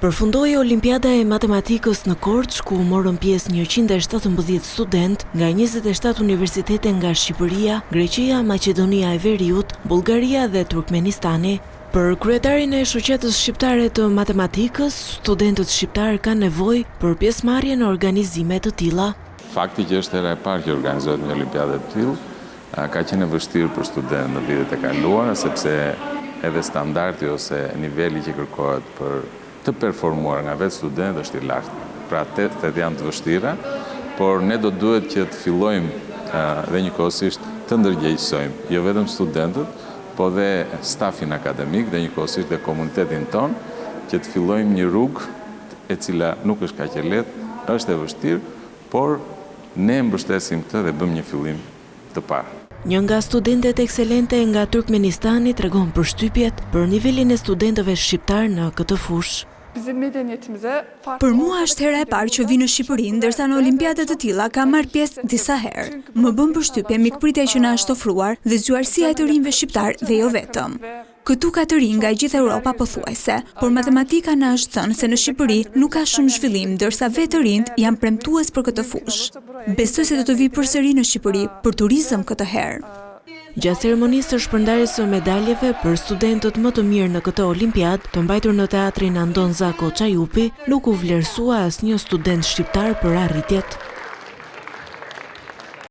Përfundoi Olimpiada e Matematikës në Korçë, ku morën pjesë 117 student nga 27 universitete nga Shqipëria, Greqia, Maqedonia e Veriut, Bullgaria dhe Turkmenistani. Për kryetarin e shoqatës shqiptare të matematikës, studentët shqiptar kanë nevojë për pjesëmarrje në organizime të tilla. Fakti që është hera e parë që organizohet një olimpiadë të tillë, ka qenë e vështirë për studentët në vitet e kaluara, sepse edhe standardi ose niveli që kërkohet për të performuar nga vetë student është i lartë. Pra testet janë të vështira, por ne do duhet që të fillojmë dhe njëkohësisht të ndërgjegjësojmë jo vetëm studentët, po dhe stafin akademik dhe njëkohësisht dhe komunitetin ton, që të fillojmë një rrugë e cila nuk është kaq e lehtë, është e vështirë, por ne mbështesim këtë dhe bëm një fillim të parë. Një nga studentet ekselente nga Turkmenistani tregon përshtypjet për nivelin e studentëve shqiptar në këtë fushë. Për mua është hera e parë që vi në Shqipëri, ndërsa në olimpiadat të tilla kam marrë pjesë disa herë. Më bën përshtypje mikpritja që na është ofruar dhe zgjuarësia e të rinjve shqiptar dhe jo vetëm. Këtu ka të rinj nga gjithë Europa pothuajse, por matematika na është thënë se në Shqipëri nuk ka shumë zhvillim, ndërsa vetë të rinjt janë premtues për këtë fushë. Besoj se do të vi përsëri në Shqipëri për turizëm këtë herë. Gjatë ceremonisë së shpërndarjes së medaljeve për studentët më të mirë në këtë olimpiadë, të mbajtur në teatrin Andon Zako Çajupi, nuk u vlerësua asnjë student shqiptar për arritjet.